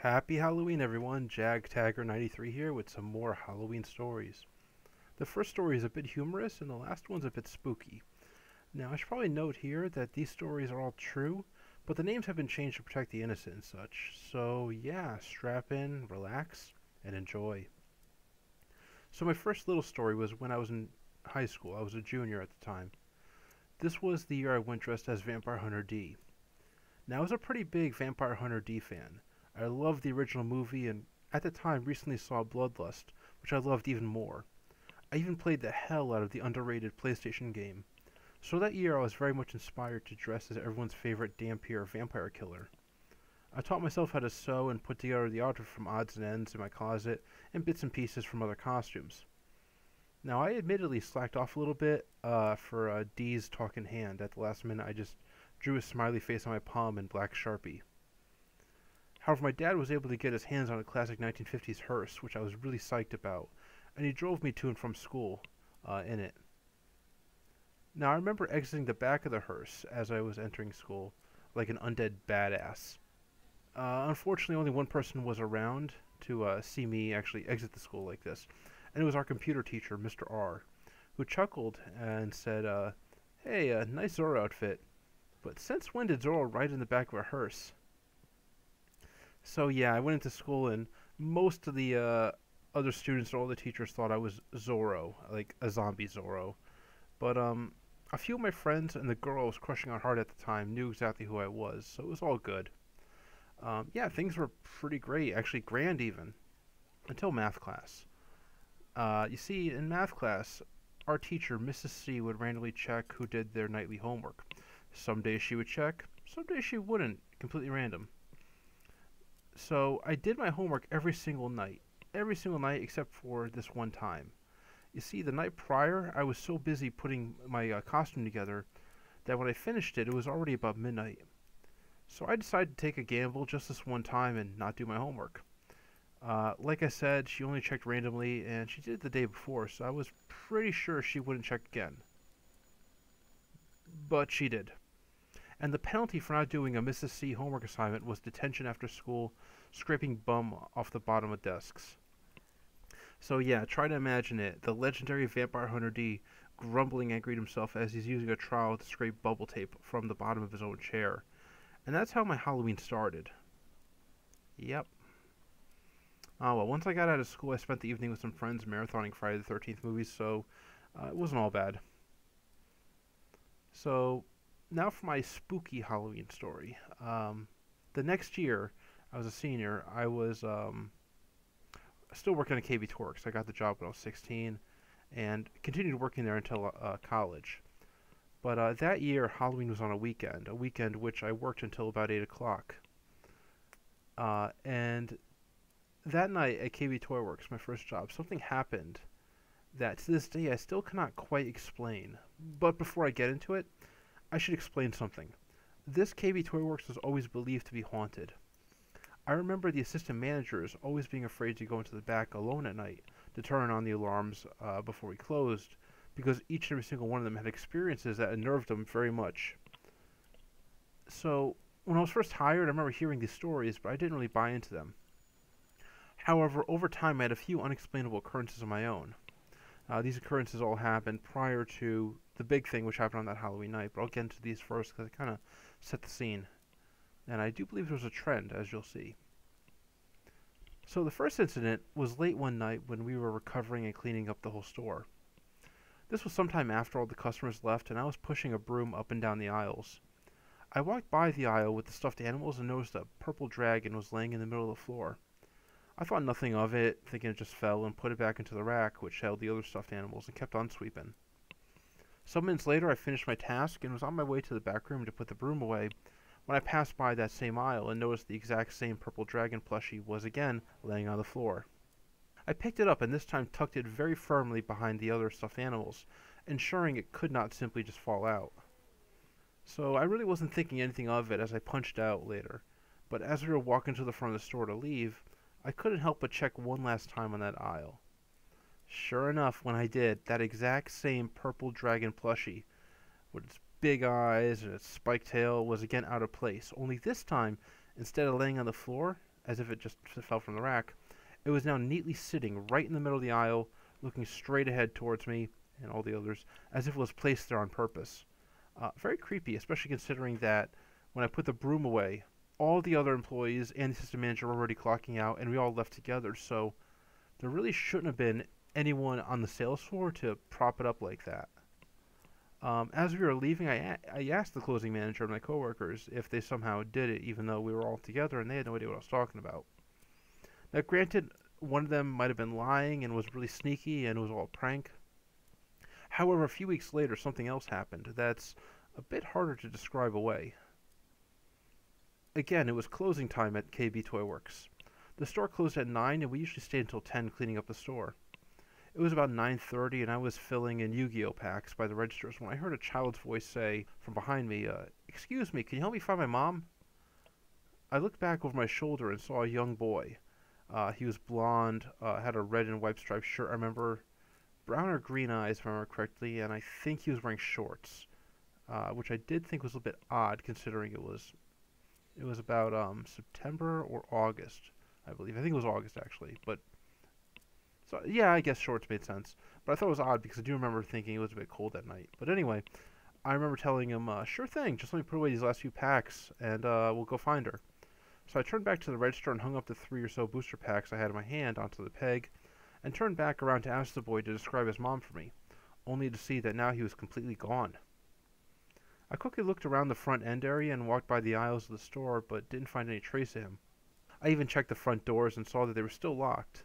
Happy Halloween, everyone. Jag Taggart 93 here with some more Halloween stories. The first story is a bit humorous, and the last one's a bit spooky. Now, I should probably note here that these stories are all true, but the names have been changed to protect the innocent and such. So, yeah, strap in, relax, and enjoy. So, my first little story was when I was in high school. I was a junior at the time. This was the year I went dressed as Vampire Hunter D. Now, I was a pretty big Vampire Hunter D fan. I loved the original movie and at the time recently saw Bloodlust, which I loved even more. I even played the hell out of the underrated PlayStation game. So that year I was very much inspired to dress as everyone's favorite Dampier vampire killer. I taught myself how to sew and put together the outfit from odds and ends in my closet and bits and pieces from other costumes. Now I admittedly slacked off a little bit for D's talk in hand. At the last minute I just drew a smiley face on my palm in black Sharpie. However, my dad was able to get his hands on a classic 1950s hearse, which I was really psyched about, and he drove me to and from school in it. Now, I remember exiting the back of the hearse as I was entering school, like an undead badass. Unfortunately, only one person was around to see me actually exit the school like this, and it was our computer teacher, Mr. R, who chuckled and said, "Hey, nice Zorro outfit, but since when did Zorro ride in the back of a hearse?" So yeah, I went into school and most of the other students or all the teachers thought I was Zorro, like a zombie Zorro. But a few of my friends and the girl I was crushing on hard at the time knew exactly who I was, so it was all good. Yeah, things were pretty great, actually grand even, until math class. You see, in math class, our teacher, Mrs. C, would randomly check who did their nightly homework. Some days she would check, some days she wouldn't, completely random. So I did my homework every single night except for this one time. You see, the night prior, I was so busy putting my costume together that when I finished it, it was already about midnight. So I decided to take a gamble just this one time and not do my homework. Like I said, she only checked randomly, and she did it the day before, so I was pretty sure she wouldn't check again. But she did. And the penalty for not doing a Mrs. C homework assignment was detention after school, scraping bum off the bottom of desks. So yeah, try to imagine it. The legendary Vampire Hunter D grumbling angry at himself as he's using a trowel to scrape bubble tape from the bottom of his own chair. And that's how my Halloween started. Yep. Oh well, once I got out of school, I spent the evening with some friends marathoning Friday the 13th movies, so it wasn't all bad. So now for my spooky Halloween story. The next year, I was a senior. I was still working at KB Torx. I got the job when I was 16 and continued working there until college. But that year, Halloween was on a weekend which I worked until about 8 o'clock. And that night at KB Toy Works, my first job, something happened that to this day I still cannot quite explain. But before I get into it, I should explain something. This KB Toy Works was always believed to be haunted. I remember the assistant managers always being afraid to go into the back alone at night to turn on the alarms before we closed, because each and every single one of them had experiences that unnerved them very much. So, when I was first hired, I remember hearing these stories, but I didn't really buy into them. However, over time, I had a few unexplainable occurrences of my own. These occurrences all happened prior to the big thing which happened on that Halloween night, but I'll get into these first because they kind of set the scene. And I do believe there's a trend, as you'll see. So the first incident was late one night when we were recovering and cleaning up the whole store. This was sometime after all the customers left, and I was pushing a broom up and down the aisles. I walked by the aisle with the stuffed animals and noticed a purple dragon was laying in the middle of the floor. I thought nothing of it, thinking it just fell, and put it back into the rack which held the other stuffed animals and kept on sweeping. Some minutes later I finished my task and was on my way to the back room to put the broom away when I passed by that same aisle and noticed the exact same purple dragon plushie was again laying on the floor. I picked it up and this time tucked it very firmly behind the other stuffed animals, ensuring it could not simply just fall out. So I really wasn't thinking anything of it as I punched out later, but as we were walking to the front of the store to leave, I couldn't help but check one last time on that aisle. Sure enough, when I did, that exact same purple dragon plushie, with its big eyes and its spiked tail, was again out of place, only this time, instead of laying on the floor, as if it just fell from the rack. It was now neatly sitting right in the middle of the aisle, looking straight ahead towards me and all the others, as if it was placed there on purpose. Very creepy, especially considering that when I put the broom away, all the other employees and the assistant manager were already clocking out, and we all left together, so there really shouldn't have been anyone on the sales floor to prop it up like that. As we were leaving, I asked the closing manager and my coworkers if they somehow did it, even though we were all together and they had no idea what I was talking about. Now, granted, one of them might have been lying and was really sneaky and it was all a prank. However, a few weeks later, something else happened that's a bit harder to describe away. Again, it was closing time at KB Toy Works. The store closed at 9 and we usually stayed until 10 cleaning up the store. It was about 9:30 and I was filling in Yu-Gi-Oh packs by the registers when I heard a child's voice say from behind me, "Excuse me, can you help me find my mom?" I looked back over my shoulder and saw a young boy. He was blonde, had a red and white striped shirt, I remember, brown or green eyes if I remember correctly, and I think he was wearing shorts, which I did think was a bit odd considering it was about September or August, I believe. I think it was August actually, but so yeah, I guess shorts made sense. But I thought it was odd because I do remember thinking it was a bit cold that night. But anyway, I remember telling him, "Sure thing, just let me put away these last few packs, and we'll go find her." So I turned back to the register and hung up the 3 or so booster packs I had in my hand onto the peg, and turned back around to ask the boy to describe his mom for me, only to see that now he was completely gone. I quickly looked around the front end area and walked by the aisles of the store, but didn't find any trace of him. I even checked the front doors and saw that they were still locked,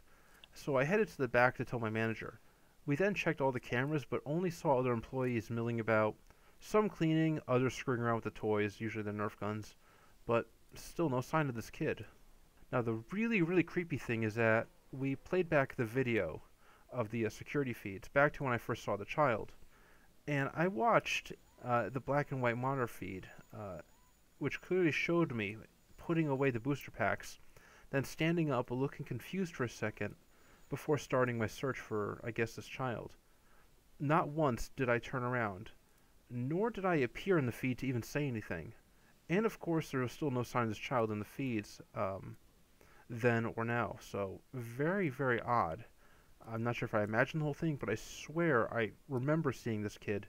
so I headed to the back to tell my manager. We then checked all the cameras, but only saw other employees milling about, some cleaning, others screwing around with the toys, usually the Nerf guns, but still no sign of this kid. Now the really, really creepy thing is that we played back the video of the security feeds back to when I first saw the child, and I watched the black and white monitor feed, which clearly showed me putting away the booster packs, then standing up looking confused for a second before starting my search for, I guess, this child. Not once did I turn around, nor did I appear in the feed to even say anything. And of course, there was still no sign of this child in the feeds then or now, so very, very odd. I'm not sure if I imagined the whole thing, but I swear I remember seeing this kid,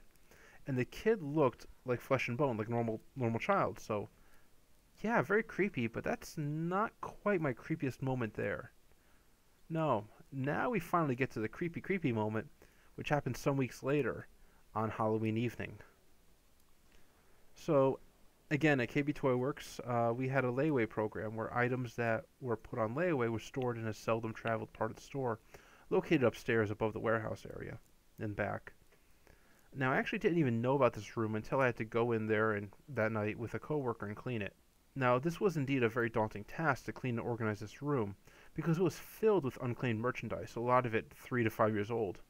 and the kid looked like flesh and bone, like normal child. So yeah, very creepy, but that's not quite my creepiest moment there. No, now we finally get to the creepy moment, which happened some weeks later on Halloween evening. So, again, at KB Toy Works, we had a layaway program where items that were put on layaway were stored in a seldom traveled part of the store, located upstairs above the warehouse area and back. Now, I actually didn't even know about this room until I had to go in there that night with a coworker and clean it. Now, this was indeed a very daunting task to clean and organize this room, because it was filled with unclaimed merchandise, a lot of it 3 to 5 years old.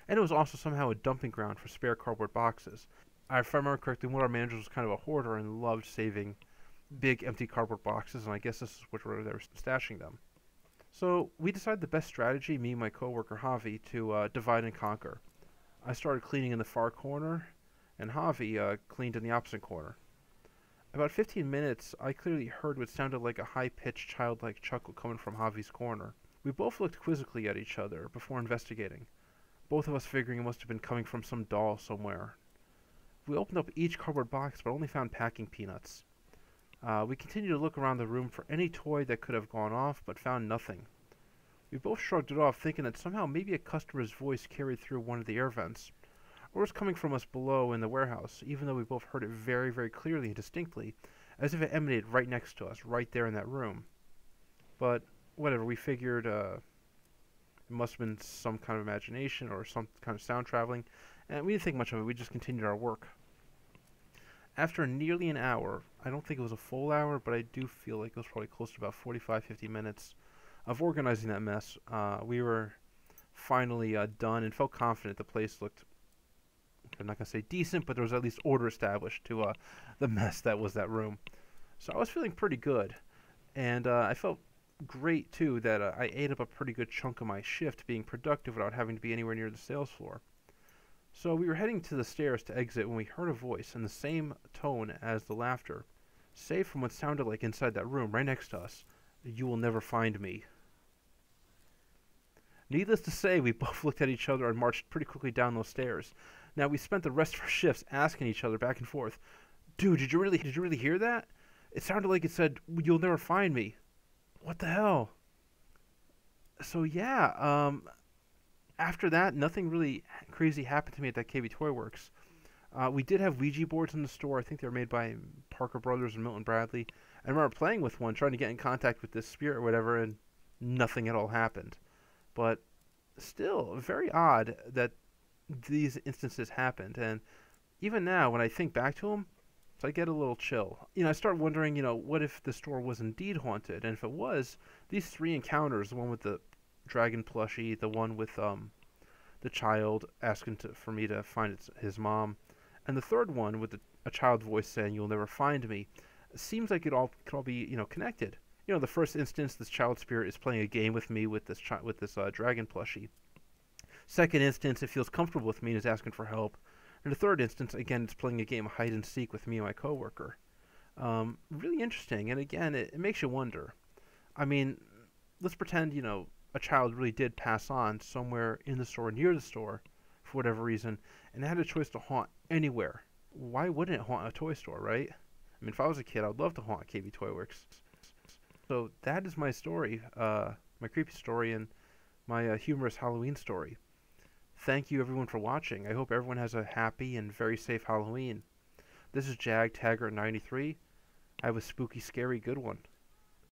And it was also somehow a dumping ground for spare cardboard boxes. If I remember correctly, one of our managers was kind of a hoarder and loved saving big empty cardboard boxes, and I guess this is where they were stashing them. So we decided the best strategy, me and my coworker Javi, to divide and conquer. I started cleaning in the far corner, and Javi cleaned in the opposite corner. About 15 minutes, I clearly heard what sounded like a high-pitched, childlike chuckle coming from Javi's corner. We both looked quizzically at each other before investigating, both of us figuring it must have been coming from some doll somewhere. We opened up each cardboard box, but only found packing peanuts. We continued to look around the room for any toy that could have gone off, but found nothing. We both shrugged it off, thinking that somehow maybe a customer's voice carried through one of the air vents, or was coming from us below in the warehouse, even though we both heard it very, very clearly and distinctly, as if it emanated right next to us, right there in that room. But whatever, we figured it must have been some kind of imagination or some kind of sound traveling, and we didn't think much of it. We just continued our work. After nearly an hour, I don't think it was a full hour, but I do feel like it was probably close to about 45-50 minutes of organizing that mess, we were finally done and felt confident the place looked, I'm not going to say decent, but there was at least order established to the mess that was that room. So I was feeling pretty good, and I felt great too that I ate up a pretty good chunk of my shift being productive without having to be anywhere near the sales floor. So we were heading to the stairs to exit when we heard a voice in the same tone as the laughter, save from what sounded like inside that room right next to us. You will never find me. Needless to say, we both looked at each other and marched pretty quickly down those stairs. Now, we spent the rest of our shifts asking each other back and forth, "Dude, did you really hear that? It sounded like it said, 'You'll never find me.' What the hell?" So yeah, after that, nothing really crazy happened to me at that KB Toy Works. We did have Ouija boards in the store. I think they were made by Parker Brothers and Milton Bradley. I remember playing with one, trying to get in contact with this spirit or whatever, and nothing at all happened. But still, very odd that these instances happened. And even now, when I think back to them, so I get a little chill. I start wondering, what if the store was indeed haunted? And if it was, these three encounters, the one with the dragon plushie, the one with the child asking for me to find his mom, and the third one with a child voice saying, "You'll never find me," seems like it all could all be connected. The first instance, this child spirit is playing a game with me with this dragon plushie. Second instance, it feels comfortable with me and is asking for help. And the third instance, again, it's playing a game of hide and seek with me and my coworker. Really interesting, and again, it makes you wonder. I mean, let's pretend a child really did pass on somewhere in the store, near the store, for whatever reason, and they had a choice to haunt anywhere. Why wouldn't it haunt a toy store, right? I mean, if I was a kid, I'd love to haunt KB Toy Works. So that is my story, my creepy story, and my humorous Halloween story. Thank you everyone for watching. I hope everyone has a happy and very safe Halloween. This is Jag Taggart 93. Have a spooky, scary, good one.